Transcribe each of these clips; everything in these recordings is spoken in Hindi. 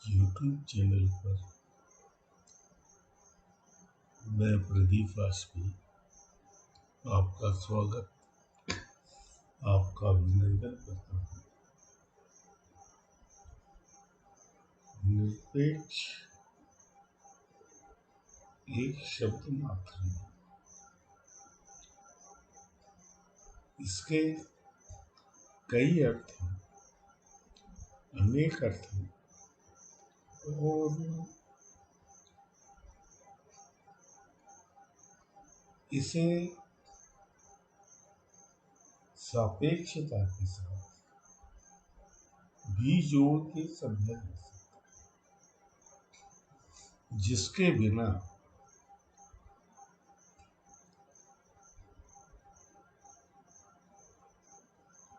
यूट्यूब चैनल पर मैं प्रदीप वाजपेयी आपका स्वागत, आपका अभिनंदन करता हूँ। निरपेक्ष एक शब्द मात्र है। इसके कई अर्थ हैं, अनेक अर्थ हैं और इसे सापेक्षता के साथ भी जोड़ के समझा जा सकता है, जिसके बिना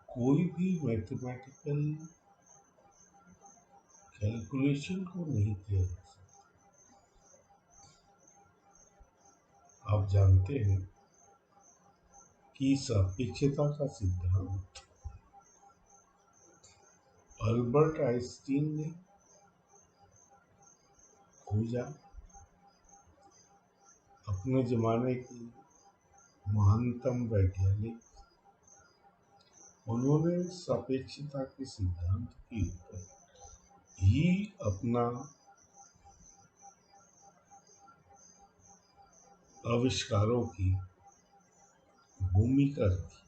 कोई भी मैथमेटिकल कैलकुलेशन को नहीं किया जा सकता। आप जानते हैं कि सापेक्षता का सिद्धांत अल्बर्ट आइंस्टीन ने खोजा। अपने जमाने के महानतम वैज्ञानिक, उन्होंने सापेक्षता के सिद्धांत के ऊपर ही अपना आविष्कारों की भूमिका रखी।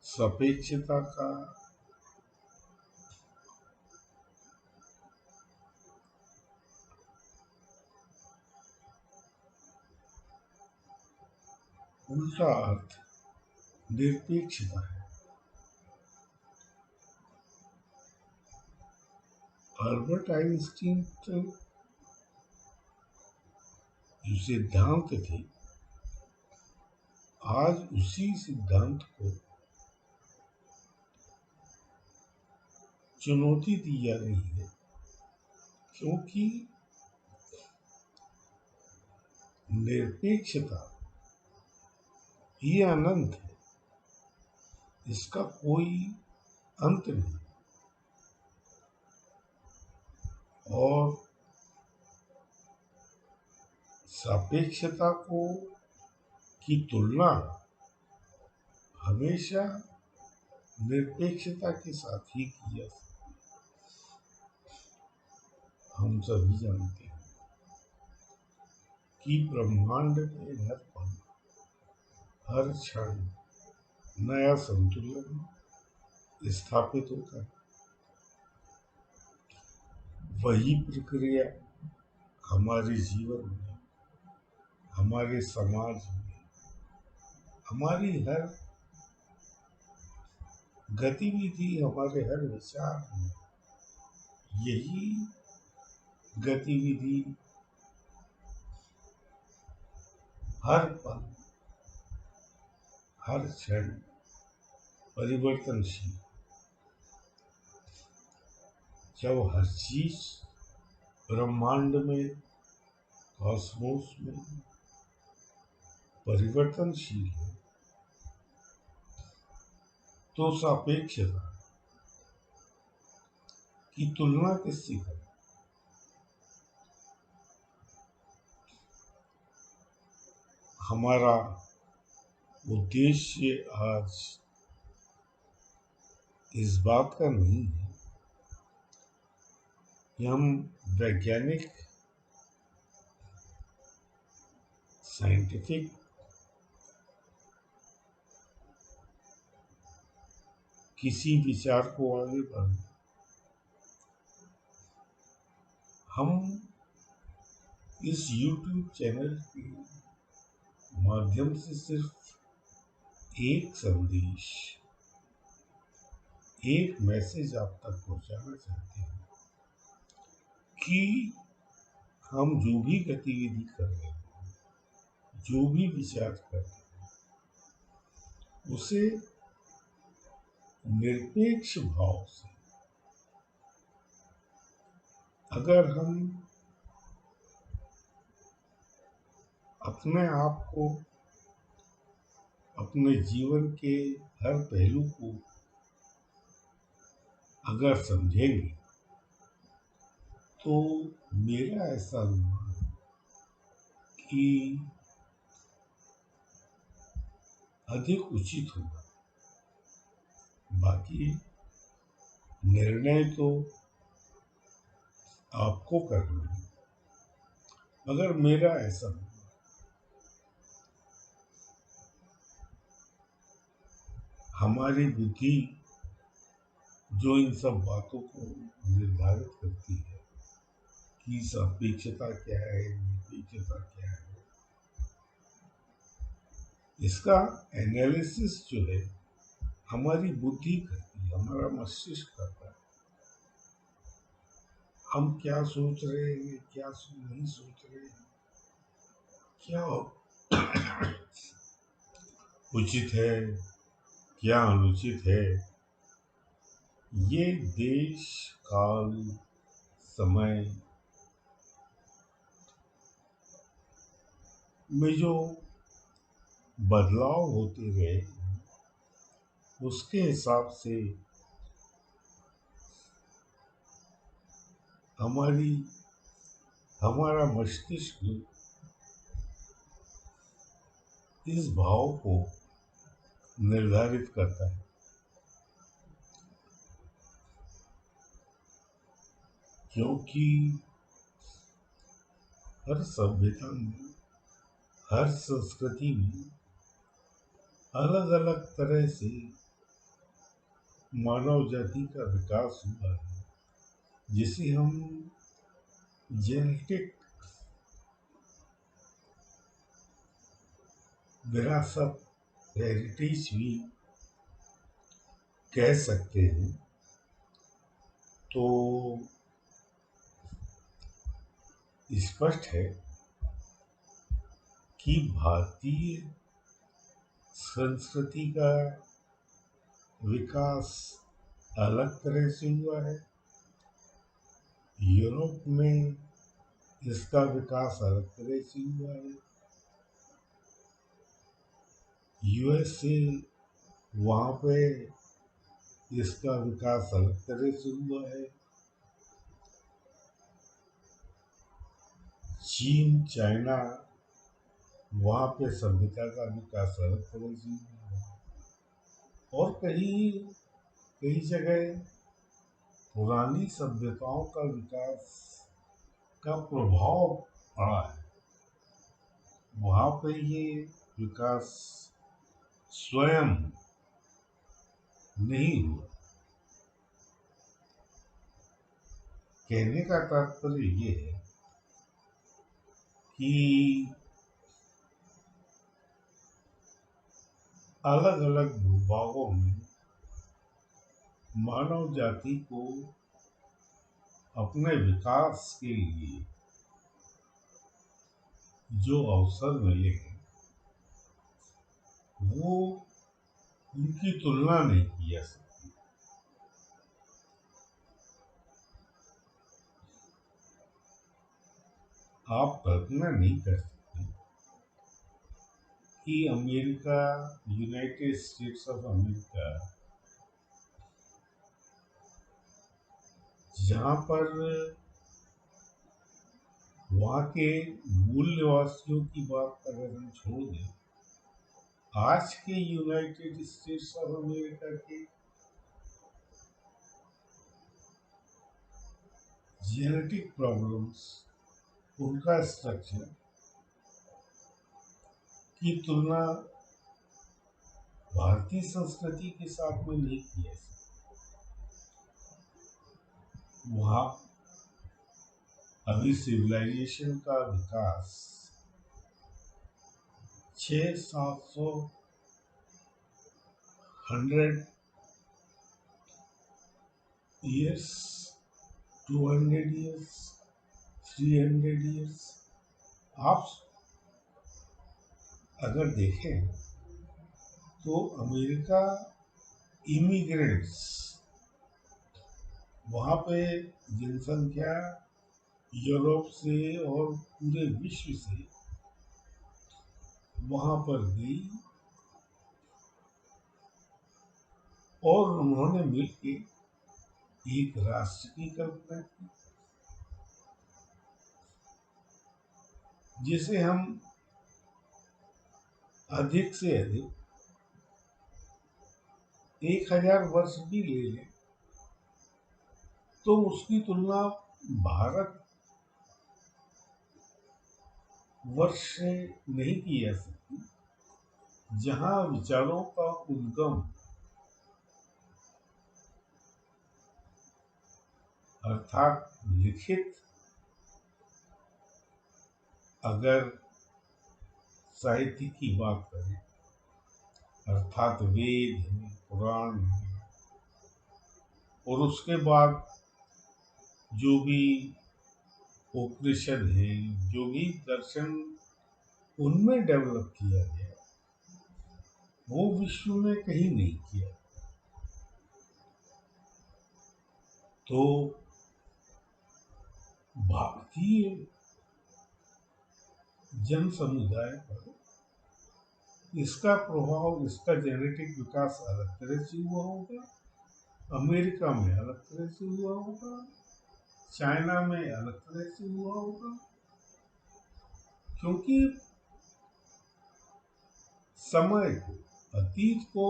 सापेक्षता का उल्टा अर्थ निरपेक्षता है। अल्बर्ट आइंस्टीन तो जो सिद्धांत थे, आज उसी सिद्धांत को चुनौती दी जा रही है, क्योंकि निरपेक्षता ही अनंत है, इसका कोई अंत नहीं। और सापेक्षता की तुलना हमेशा निरपेक्षता के साथ ही की जा सकती है। हम सभी जानते हैं कि ब्रह्मांड में हर पल, हर क्षण नया संतुलन स्थापित होता है। वही प्रक्रिया हमारे जीवन में, हमारे समाज में, हमारी हर गतिविधि, हमारे हर विचार में यही गतिविधि हर पल, हर क्षण परिवर्तनशील। जब हर चीज ब्रह्मांड में, कॉस्मोस में परिवर्तनशील है, तो सापेक्षता की तुलना किससे करें? हमारा उद्देश्य आज इस बात का नहीं है कि हम वैज्ञानिक, साइंटिफिक किसी विचार को आगे बढ़ाएं। हम इस YouTube चैनल के माध्यम से सिर्फ एक संदेश, एक मैसेज आप तक पहुंचाना चाहते हैं कि हम जो भी गतिविधि कर रहे हैं, जो भी विचार कर रहे हैं, उसे निरपेक्ष भाव से अगर हम अपने आप को, अपने जीवन के हर पहलू को अगर समझेंगे तो मेरा ऐसा अनुमान है कि अधिक उचित होगा। बाकी निर्णय तो आपको करना है, मगर मेरा ऐसा नहीं। हमारी बुद्धि जो इन सब बातों को निर्धारित करती है कि सापेक्षता क्या है, निरपेक्षता क्या है, इसका एनालिसिस जो है हमारी बुद्धि करती है, हमारा मस्तिष्क करता है। हम क्या सोच रहे हैं, क्या नहीं सोच रहे हैं, क्या उचित है, क्या अनुचित है, ये देश काल समय में जो बदलाव होते गए उसके हिसाब से हमारा मस्तिष्क इस भाव को निर्धारित करता है। क्योंकि हर सभ्यता में, हर संस्कृति में अलग अलग तरह से मानव जाति का विकास हुआ है, जिसे हम जेनेटिक विरासत, हेरिटेज भी कह सकते हैं। तो स्पष्ट है कि भारतीय संस्कृति का विकास अलग तरह से हुआ है, यूरोप में इसका विकास अलग तरह से हुआ है, यूएसए वहाँ पे इसका विकास अलग तरह से हुआ है, चीन, चाइना, वहाँ पे सभ्यता का विकास अलग तरह से हुआ है, और कई कई जगह पुरानी सभ्यताओं का विकास का प्रभाव पड़ा है, वहाँ पे ये विकास स्वयं नहीं हुआ। कहने का तात्पर्य ये है कि अलग अलग भूभागों में मानव जाति को अपने विकास के लिए जो अवसर मिले हैं वो उनकी तुलना नहीं की जा सकती। आप कल्पना नहीं कर सकते कि America, United states of America, जहाँ पर वहाँ के मूल निवासियों की बात अगर हम छोड़ दें, आज के यूनाइटेड स्टेट्स ऑफ अमेरिका के जेनेटिक प्रॉब्लम्स, उनका स्ट्रक्चर की तुलना भारतीय संस्कृति के साथ में नहीं की जा सकती। वहाँ अभी सिविलाइजेशन का विकास 600-700 100 years, 200 years, 300 years, आप अगर देखें तो अमेरिका इमिग्रेंट्स, वहाँ पे जनसंख्या यूरोप से और पूरे विश्व से वहाँ पर गई और उन्होंने मिलकर एक राष्ट्र की कल्पना की, जिसे हम अधिक से अधिक 1000 वर्ष भी ले लें तो उसकी तुलना भारत वर्ष से नहीं की जा सकती, जहां विचारों का उद्गम अर्थात लिखित, अगर साहित्य की बात करें, अर्थात वेद है, पुराण है, और उसके बाद जो भी उपनिषद है, जो भी दर्शन उनमें डेवलप किया गया, वो विश्व में कहीं नहीं किया। तो भारतीय जन समुदाय पर इसका प्रभाव, इसका जेनेटिक विकास अलग तरह से हुआ होगा, अमेरिका में अलग तरह से हुआ होगा, चाइना में अलग तरह से हुआ होगा, क्योंकि समय को, अतीत को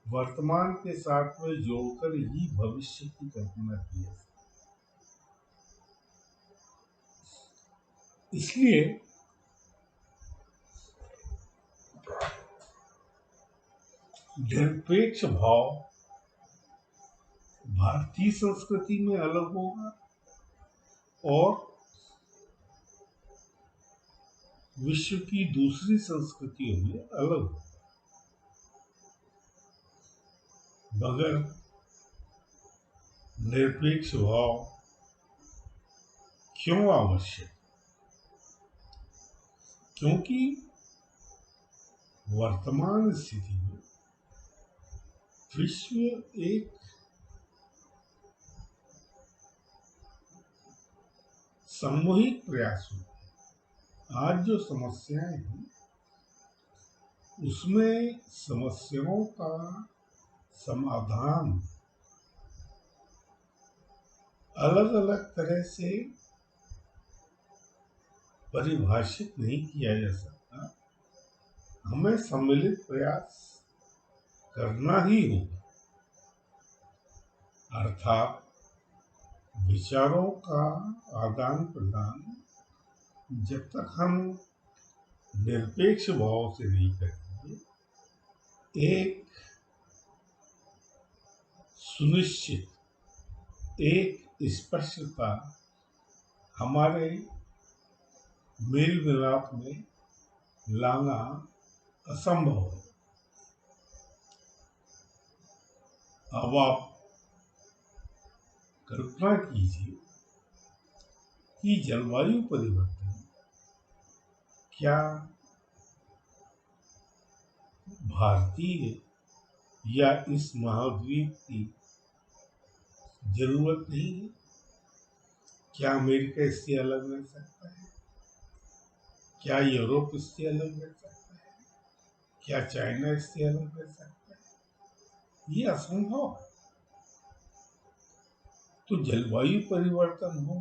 वर्तमान के साथ में जोड़कर ही भविष्य की कल्पना की है। इसलिए निरपेक्ष भाव भारतीय संस्कृति में अलग होगा और विश्व की दूसरी संस्कृतियों में अलग होगा। मगर निरपेक्ष भाव क्यों आवश्यक? क्योंकि वर्तमान स्थिति में विश्व एक सामूहिक प्रयास में, आज जो समस्याएं हैं उसमें समस्याओं का समाधान अलग अलग तरह से परिभाषित नहीं किया जा सकता। हमें सम्मिलित प्रयास करना ही होगा, अर्थात विचारों का आदान प्रदान जब तक हम निरपेक्ष भाव से नहीं करेंगे, एक सुनिश्चित, एक स्पष्टता हमारे मेल मिलाप में लाना असंभव है। अब आप कल्पना कीजिए कि जलवायु परिवर्तन क्या भारतीय या इस महाद्वीप की जरूरत नहीं है? क्या अमेरिका इससे अलग रह सकता है? क्या यूरोप इससे अलग रह सकता है? क्या चाइना इससे अलग रह सकता है? ये असंभव है। तो जलवायु परिवर्तन हो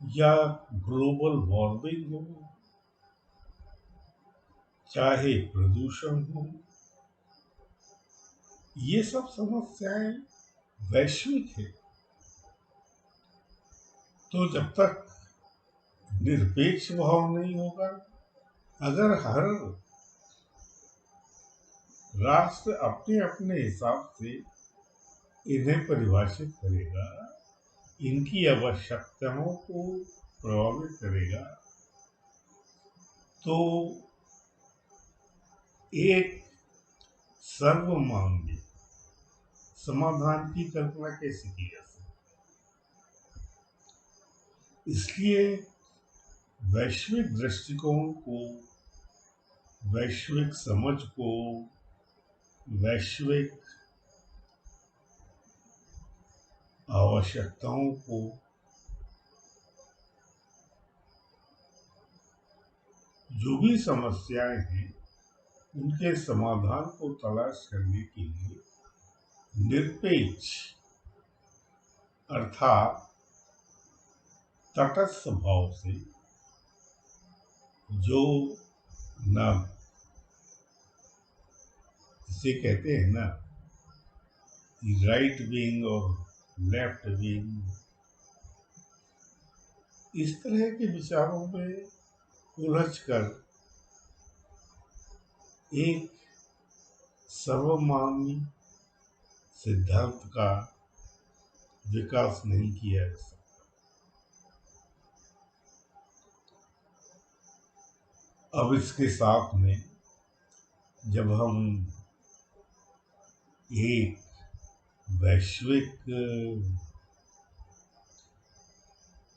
या ग्लोबल वार्मिंग हो, चाहे प्रदूषण हो, ये सब समस्याएं वैश्विक है। तो जब तक निरपेक्ष भाव नहीं होगा, अगर हर राष्ट्र अपने अपने हिसाब से इन्हें परिभाषित करेगा, इनकी आवश्यकताओं को प्रभावित करेगा, तो एक सर्वमान्य समाधान की कल्पना कैसे की जा सकती? इसलिए वैश्विक दृष्टिकोण को, वैश्विक समझ को, वैश्विक आवश्यकताओं को जो भी समस्याएं हैं उनके समाधान को तलाश करने के लिए निरपेक्ष अर्थात तटस्थ भाव से जो ना, जिसे कहते हैं ना राइट विंग और लेफ्ट विंग, इस तरह के विचारों में उलझकर एक सर्वमान्य सिद्धांत का विकास नहीं किया जा सकता। अब इसके साथ में जब हम एक वैश्विक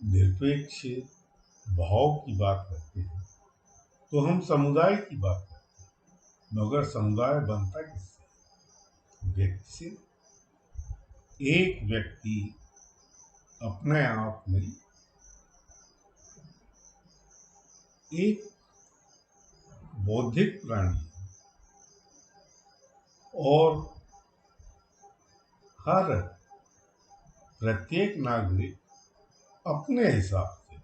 निरपेक्ष भाव की बात करते हैं तो हम समुदाय की बात करते हैं, मगर समुदाय बनता किससे? व्यक्ति से। एक व्यक्ति अपने आप में एक बौद्धिक प्राणी है और हर प्रत्येक नागरिक अपने हिसाब से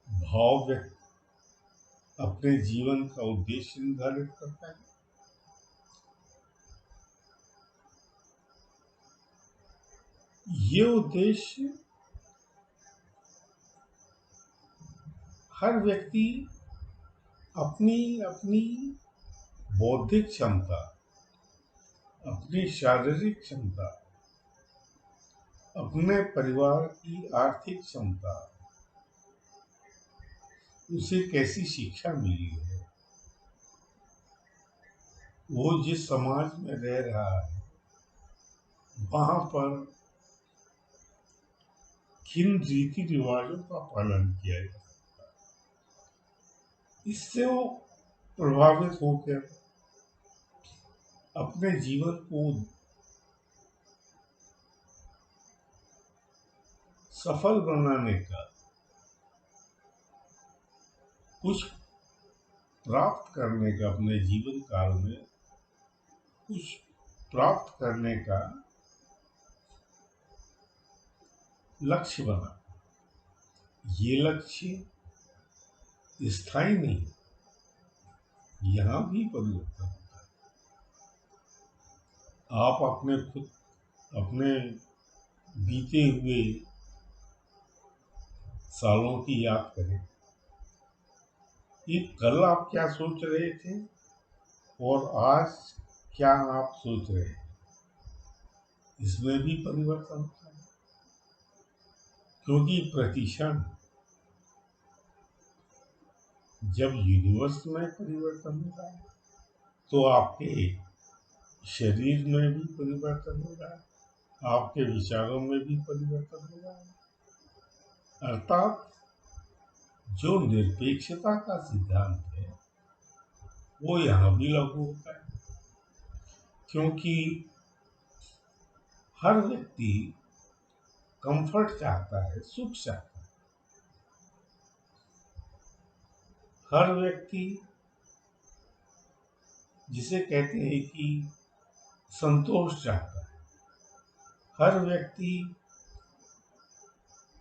भाव व्यक्त अपने जीवन का उद्देश्य निर्धारित करता है। ये उद्देश्य हर व्यक्ति अपनी अपनी बौद्धिक क्षमता, अपनी शारीरिक क्षमता, अपने परिवार की आर्थिक क्षमता, उसे कैसी शिक्षा मिली है, वो जिस समाज में रह रहा है वहां पर किन रीति रिवाजों का पालन किया जाता है, इससे वो प्रभावित होकर अपने जीवन को सफल बनाने का, कुछ प्राप्त करने का, अपने जीवन काल में कुछ प्राप्त करने का लक्ष्य बना। ये लक्ष्य स्थायी नहीं, यहाँ भी परिवर्तन होता है। आप अपने बीते हुए सालों की याद करें कि कल आप क्या सोच रहे थे और आज क्या आप सोच रहे हैं, इसमें भी परिवर्तन होता है। क्योंकि प्रतिक्षण जब यूनिवर्स में परिवर्तन होता है तो आपके शरीर में भी परिवर्तन हो रहा है, आपके विचारों में भी परिवर्तन हो रहा है। अर्थात जो निरपेक्षता का सिद्धांत है वो यहाँ भी लागू होता है, क्योंकि हर व्यक्ति कंफर्ट चाहता है, सुख चाहता है। हर व्यक्ति जिसे कहते हैं कि संतोष चाहता है। हर व्यक्ति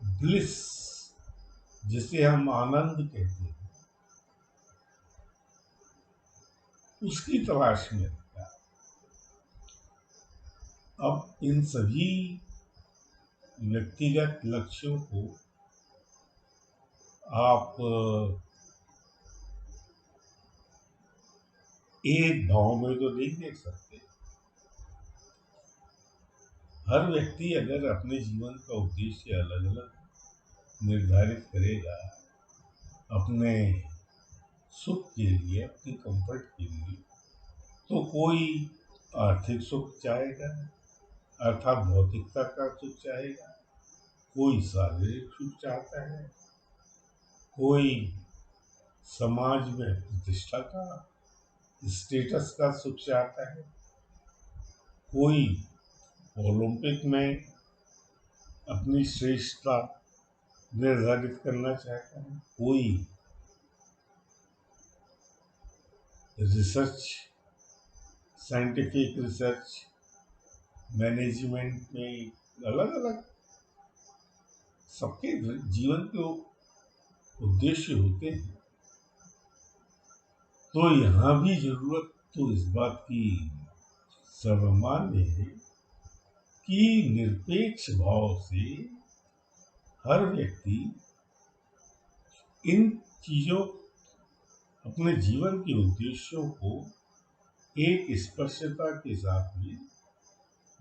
ब्लिस, जिसे हम आनंद कहते हैं, उसकी तलाश में रहता है। अब इन सभी व्यक्तिगत लक्ष्यों को आप एक भाव में तो नहीं देख सकते। हर व्यक्ति अगर अपने जीवन का उद्देश्य अलग अलग निर्धारित करेगा, अपने सुख के लिए, अपनी कंफर्ट के लिए, तो कोई आर्थिक सुख चाहेगा अर्थात भौतिकता का सुख चाहेगा, कोई शारीरिक सुख चाहता है, कोई समाज में प्रतिष्ठा का, स्टेटस का सुख चाहता है, कोई ओलंपिक में अपनी श्रेष्ठता निर्धारित करना चाहता है, कोई रिसर्च साइंटिफिक रिसर्च, मैनेजमेंट में अलग अलग सबके जीवन के उद्देश्य होते हैं। तो यहाँ भी जरूरत तो इस बात की सर्वमान्य है कि निरपेक्ष भाव से हर व्यक्ति इन चीजों, अपने जीवन के उद्देश्यों को एक स्पर्शता के साथ में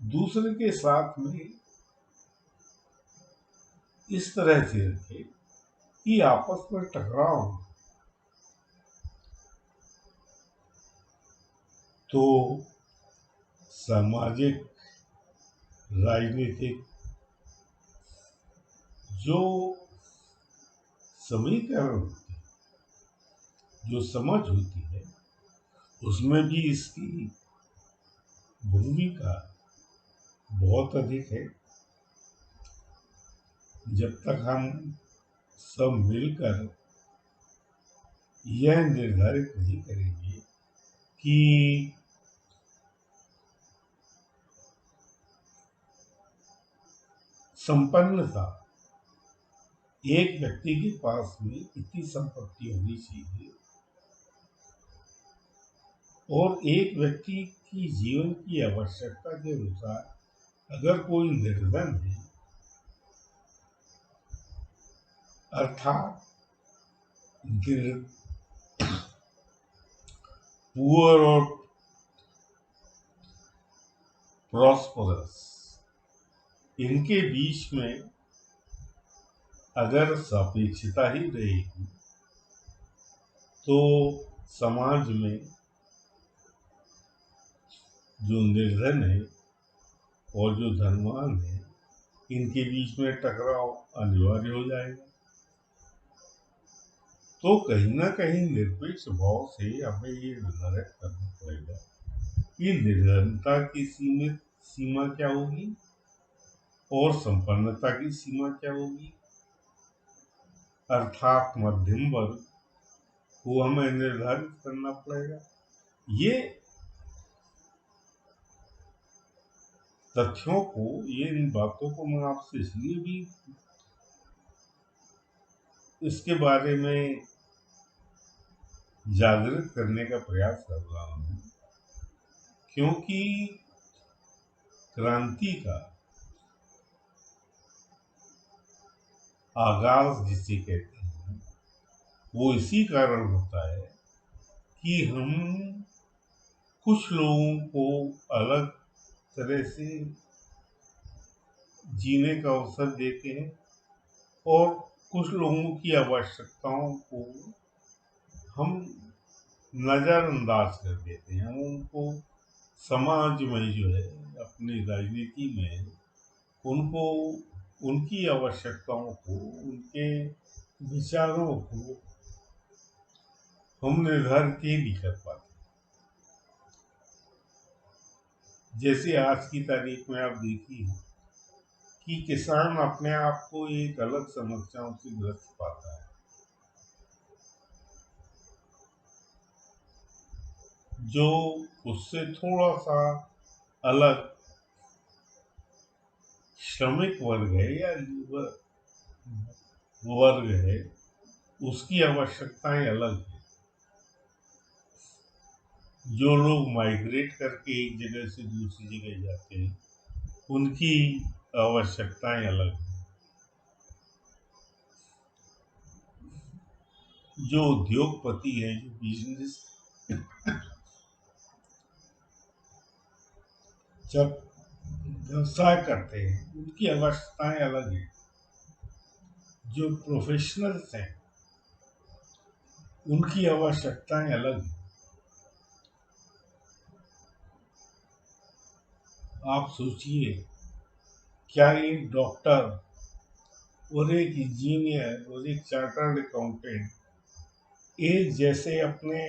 दूसरे के साथ में इस तरह से रखे कि आपस में टकराव। तो सामाजिक, राजनीतिक जो समीकरण होते हैं, जो समझ होती है, उसमें भी इसकी भूमिका बहुत अधिक है। जब तक हम सब मिलकर यह निर्धारित नहीं करेंगे कि संपन्नता, एक व्यक्ति के पास में इतनी संपत्ति होनी चाहिए और एक व्यक्ति की जीवन की आवश्यकता के अनुसार अगर कोई निर्धन है, अर्थात पुअर और प्रॉस्परस, इनके बीच में अगर सापेक्षता ही रहेगी तो समाज में जो निर्धन है और जो धनवान है, इनके बीच में टकराव अनिवार्य हो जाएगा। तो कहीं ना कहीं निरपेक्ष भाव से हमें ये निर्धारित करना पड़ेगा कि निर्धनता की सीमा क्या होगी और संपन्नता की सीमा क्या होगी, अर्थात मध्यम वर्ग को हमें निर्धारित करना पड़ेगा। ये तथ्यों को, ये इन बातों को मैं आपसे इसलिए भी इसके बारे में जागृत करने का प्रयास कर रहा हूँ क्योंकि क्रांति का आगाज जिसे कहते हैं वो इसी कारण होता है कि हम कुछ लोगों को अलग तरह से जीने का अवसर देते हैं और कुछ लोगों की आवश्यकताओं को हम नजरअंदाज कर देते हैं। हम उनको समाज में जो है, अपनी राजनीति में उनको, उनकी आवश्यकताओं को, उनके विचारों को हम निर्धारित ही नहीं कर पाते। जैसे आज की तारीख में आप देखिए कि किसान अपने आप को एक अलग समस्याओं से ग्रस्त पाता है, जो उससे थोड़ा सा अलग श्रमिक वर्ग है या वर्ग है, उसकी आवश्यकताएं अलग है। जो लोग माइग्रेट करके एक जगह से दूसरी जगह जाते हैं, उनकी आवश्यकताएं अलग हैं। जो उद्योगपति हैं, जो बिजनेस जब व्यवसाय करते हैं, उनकी आवश्यकताएं अलग हैं। जो प्रोफेशनल्स हैं, उनकी आवश्यकताएं अलग हैं। आप सोचिए, क्या एक डॉक्टर और एक इंजीनियर और एक चार्टर्ड अकाउंटेंट एक जैसे अपने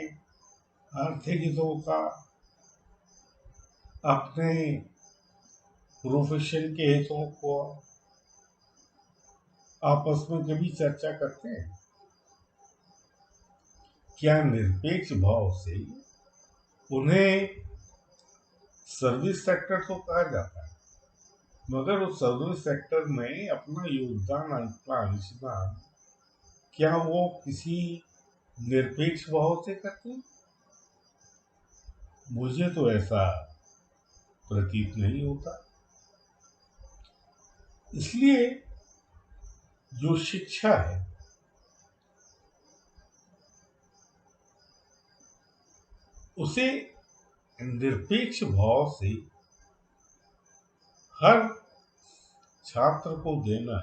आर्थिक हितों का, अपने प्रोफेशन के हितों को आपस में कभी चर्चा करते हैं? क्या निरपेक्ष भाव से उन्हें सर्विस सेक्टर तो कहा जाता है, मगर उस सर्विस सेक्टर में अपना योगदान, अपना अंशदान क्या वो किसी निरपेक्ष भाव से करते हैं? मुझे तो ऐसा प्रतीत नहीं होता। इसलिए जो शिक्षा है उसे निरपेक्ष भाव से हर छात्र को देना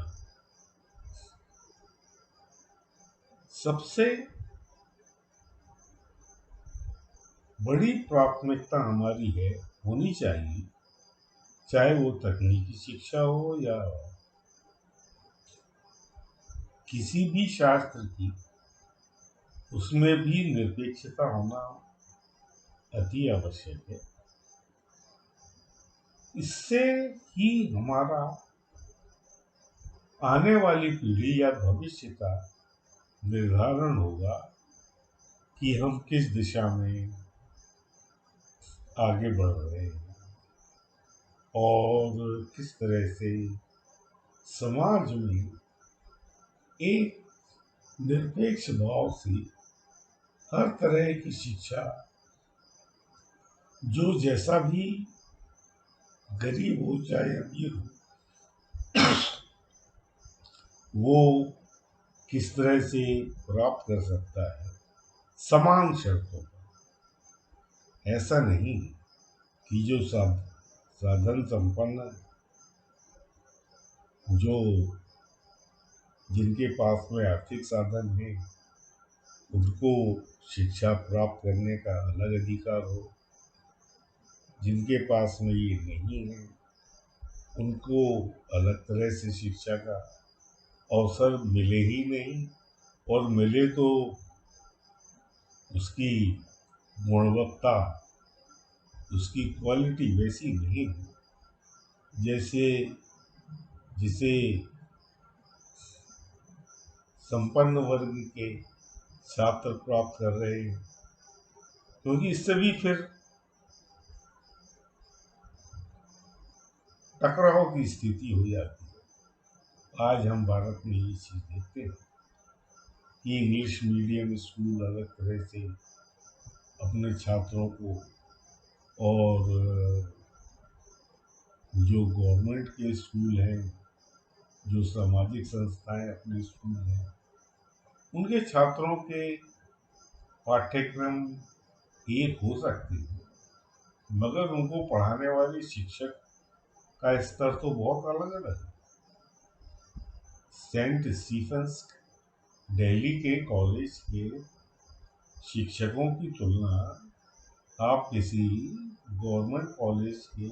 सबसे बड़ी प्राथमिकता हमारी है, होनी चाहिए। चाहे वो तकनीकी शिक्षा हो या किसी भी शास्त्र की, उसमें भी निरपेक्षता होना अति आवश्यक है। इससे ही हमारा आने वाली पीढ़ी या भविष्य का निर्धारण होगा कि हम किस दिशा में आगे बढ़ रहे हैं और किस तरह से समाज में एक निरपेक्ष भाव से हर तरह की शिक्षा, जो जैसा भी गरीब हो चाहे अमीर हो, वो किस तरह से प्राप्त कर सकता है, समान शर्तों पर। ऐसा नहीं कि जो साधन संपन्न, जो जिनके पास में आर्थिक साधन है, उनको शिक्षा प्राप्त करने का अलग अधिकार हो, जिनके पास में ये नहीं है उनको अलग तरह से शिक्षा का अवसर मिले ही नहीं, और मिले तो उसकी गुणवत्ता, उसकी क्वालिटी वैसी नहीं हो जैसे जिसे संपन्न वर्ग के छात्र प्राप्त कर रहे हैं। क्योंकि इससे भी फिर टकराव की स्थिति हो जाती है। आज हम भारत में ये चीज देखते हैं कि इंग्लिश मीडियम स्कूल अलग तरह से अपने छात्रों को, और जो गवर्नमेंट के स्कूल हैं, जो सामाजिक संस्थाएं अपने स्कूल हैं, उनके छात्रों के पाठ्यक्रम एक हो सकते हैं, मगर उनको पढ़ाने वाले शिक्षक का स्तर तो बहुत अलग अलग है। सेंट स्टीफेंस दिल्ली के कॉलेज के शिक्षकों की तुलना आप किसी गवर्नमेंट कॉलेज के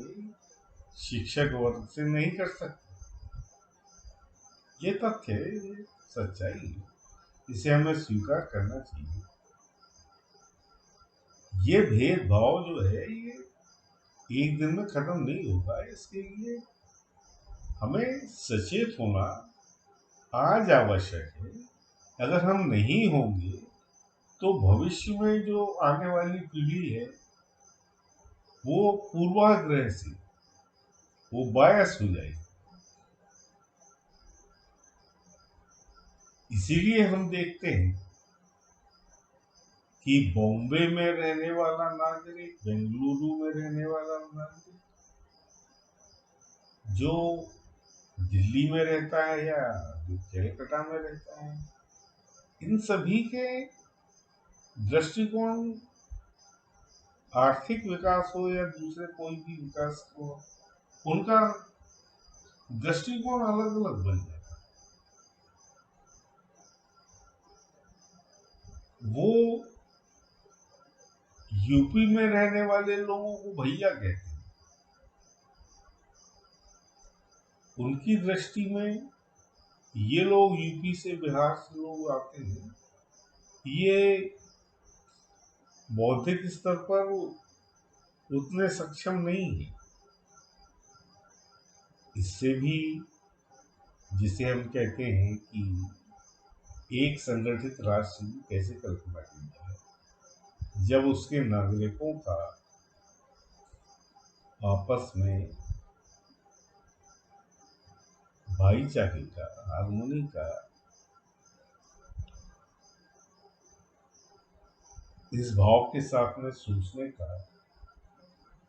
शिक्षक वर्ग से नहीं कर सकते। ये तथ्य है, ये सच्चाई है, इसे हमें स्वीकार करना चाहिए। ये भेदभाव जो है ये एक दिन में खत्म नहीं होगा। इसके लिए हमें सचेत होना आज आवश्यक है। अगर हम नहीं होंगे तो भविष्य में जो आने वाली पीढ़ी है वो पूर्वाग्रह से वो बायस हो जाएगी। इसीलिए हम देखते हैं कि बॉम्बे में रहने वाला नागरिक, बेंगलुरु में रहने वाला नागरिक, जो दिल्ली में रहता है या जो कलकत्ता में रहता है, इन सभी के दृष्टिकोण, आर्थिक विकास हो या दूसरे कोई भी विकास हो, उनका दृष्टिकोण अलग अलग बन जाता है। वो यूपी में रहने वाले लोगों को भैया कहते हैं। उनकी दृष्टि में ये लोग यूपी से, बिहार से लोग आते हैं, ये बौद्धिक स्तर पर उतने सक्षम नहीं है। इससे भी, जिसे हम कहते हैं कि एक संगठित राष्ट्र की कैसे कल्पना की जाए जब उसके नागरिकों का आपस में भाईचारे का, हार्मोनी का, इस भाव के साथ में सोचने का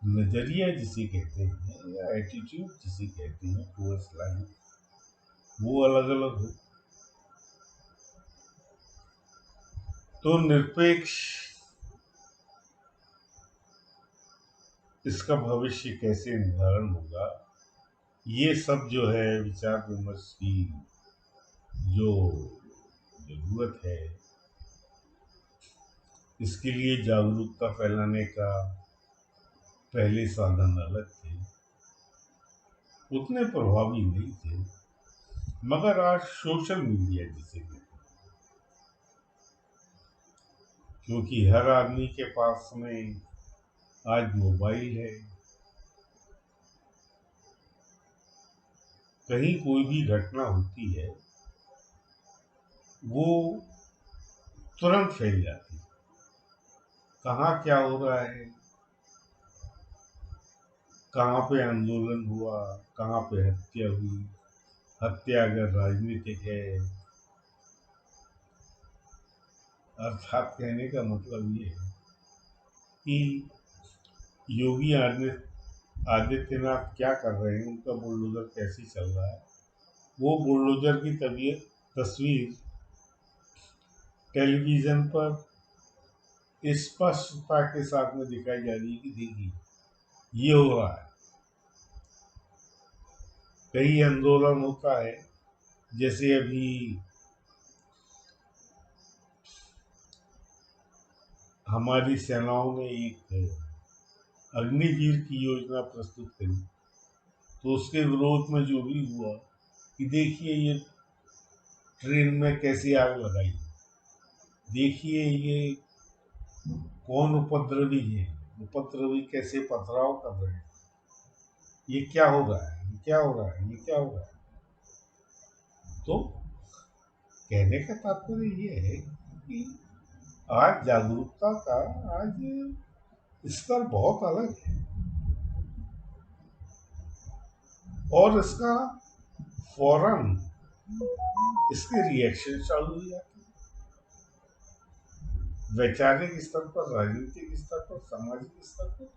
नजरिया जिसे कहते हैं या एटीट्यूड जिसे कहते हैं टूवर्ड्स लाइफ, वो अलग अलग हो तो निरपेक्ष इसका भविष्य कैसे निर्धारण होगा, ये सब जो है विचार विमर्श की जो जरूरत है, इसके लिए जागरूकता फैलाने का पहले साधन अलग थे, उतने प्रभावी नहीं थे। मगर आज सोशल मीडिया जिसे कहते हैं, क्योंकि हर आदमी के पास में आज मोबाइल है, कहीं कोई भी घटना होती है वो तुरंत फैल जाती है। कहाँ क्या हो रहा है, कहाँ पे आंदोलन हुआ, कहाँ पे हत्या हुई, हत्या अगर राजनीतिक है, अर्थात कहने का मतलब ये है कि योगी आदित्यनाथ क्या कर रहे हैं, उनका बुलडोजर कैसे चल रहा है, वो बुलडोजर की तबीयत तस्वीर टेलीविजन पर स्पष्टता के साथ में दिखाई जा रही है कि देखिए ये हो रहा है। कई आंदोलन होता है, जैसे अभी हमारी सेनाओं ने एक अग्निवीर की योजना प्रस्तुत करी, तो उसके विरोध में जो भी हुआ कि देखिए ये ट्रेन में कैसी आग लगाई, देखिए ये कौन उपद्रवी है, उपद्रवी कैसे पथराव कर रहे हैं, ये क्या हो रहा है, ये क्या हो रहा है, ये क्या हो रहा है। तो कहने का तात्पर्य ये है कि आज जागरूकता का आज स्तर बहुत अलग है और इसका फौरन इसके रिएक्शन चालू हो जाते हैं, वैचारिक स्तर पर, राजनीतिक स्तर पर, सामाजिक स्तर पर।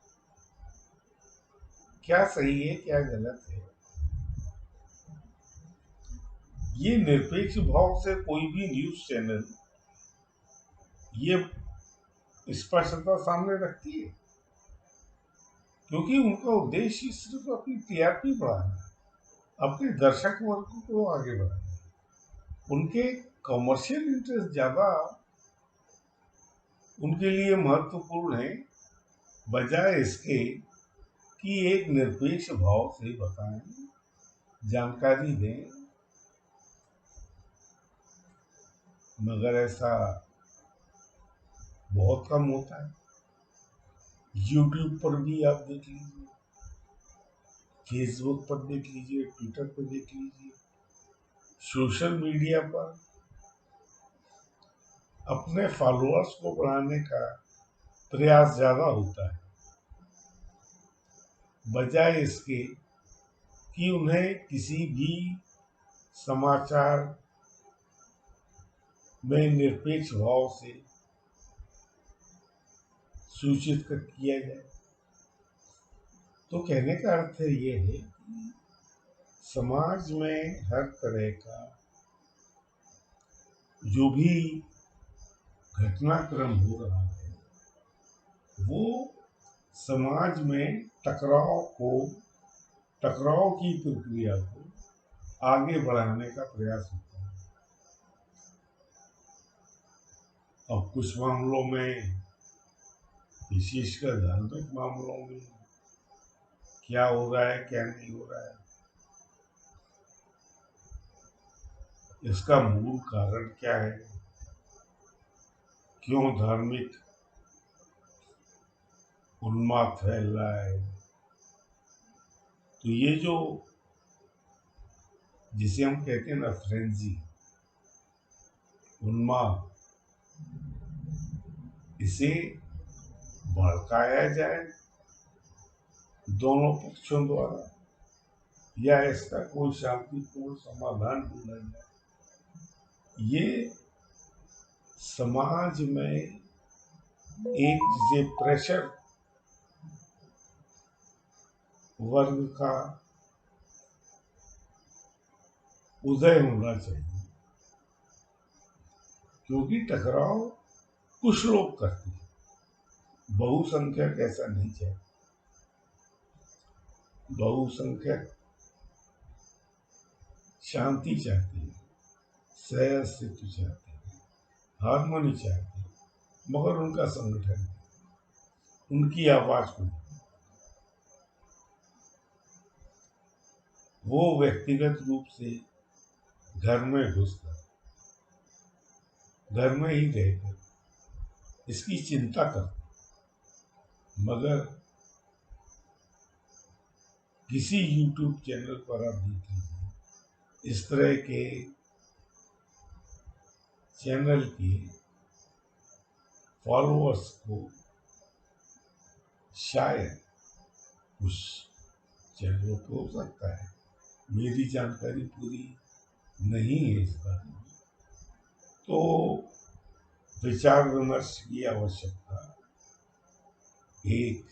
क्या सही है क्या गलत है, ये निरपेक्ष भाव से कोई भी न्यूज चैनल ये स्पष्टता सामने रखती है, क्योंकि उनका उद्देश्य सिर्फ अपनी टीआरपी बढ़ाना है, अपने दर्शक वर्ग को आगे बढ़ाना है। उनके कमर्शियल इंटरेस्ट ज्यादा उनके लिए महत्वपूर्ण है, बजाय इसके कि एक निरपेक्ष भाव से बताएं, जानकारी दें। मगर ऐसा बहुत कम होता है। यूट्यूब पर भी आप देख लीजिए, फेसबुक पर देख लीजिए, ट्विटर पर देख लीजिए, सोशल मीडिया पर अपने फॉलोअर्स को बढ़ाने का प्रयास ज्यादा होता है, बजाय इसके कि उन्हें किसी भी समाचार में निरपेक्ष भाव से सूचित किया जाए। तो कहने का अर्थ ये है कि समाज में हर तरह का जो भी घटनाक्रम हो रहा है वो समाज में टकराव की प्रक्रिया को आगे बढ़ाने का प्रयास होता है। अब कुछ मामलों में, विशेषकर धार्मिक मामलों में, क्या हो रहा है क्या नहीं हो रहा है, इसका मूल कारण क्या है, क्यों धार्मिक उन्माद फैल रहा है। तो ये जो जिसे हम कहते हैं ना फ्रेंजी, उन्माद, इसे भड़काया जाए, दोनों पक्षों द्वारा या इसका कोई शांतिपूर्ण समाधान ढूंढा जाए। ये समाज में एक जिसे प्रेशर वर्ग का उदय होना चाहिए, क्योंकि टकराव कुछ लोग करते हैं, बहुसंख्यक ऐसा नहीं चाहते। बहुसंख्यक शांति चाहते हैं, सहअस्तित्व चाहते हैं, हारमोनी चाहते हैं, मगर उनका संगठन, उनकी आवाज को वो व्यक्तिगत रूप से घर में घुसकर, घर में ही रहकर इसकी चिंता करते, मगर किसी YouTube चैनल पर आप देख लीजिए, इस तरह के चैनल के फॉलोअर्स को शायद कुछ चैनलों पे हो सकता है, मेरी जानकारी पूरी नहीं है इस बारे में, तो विचार विमर्श की आवश्यकता, एक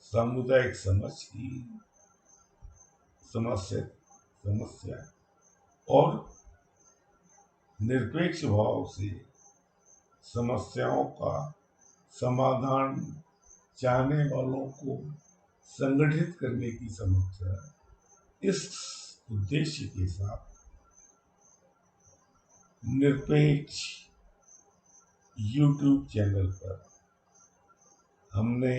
सामुदायिक समझ की समस्या और निरपेक्ष भाव से समस्याओं का समाधान चाहने वालों को संगठित करने की समस्या, इस उद्देश्य के साथ निरपेक्ष YouTube चैनल पर हमने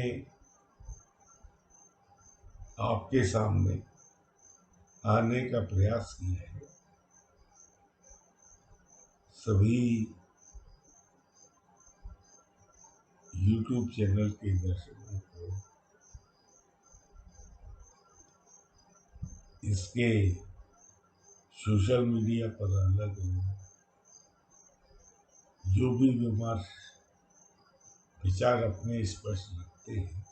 आपके सामने आने का प्रयास किया है। सभी YouTube चैनल के दर्शकों को इसके सोशल मीडिया पर अलग अलग जो भी विचार अपने स्पष्ट रखते हैं,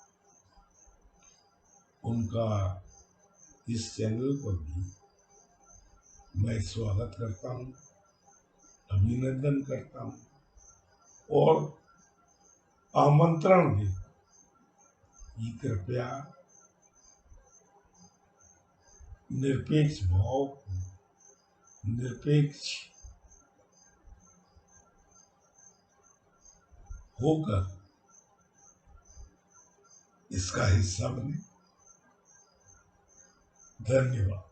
उनका इस चैनल पर भी मैं स्वागत करता हूँ, अभिनंदन करता हूँ और आमंत्रण देता हूँ कि कृपया निरपेक्ष भाव को, निरपेक्ष होकर इसका हिस्सा बने। धन्यवाद।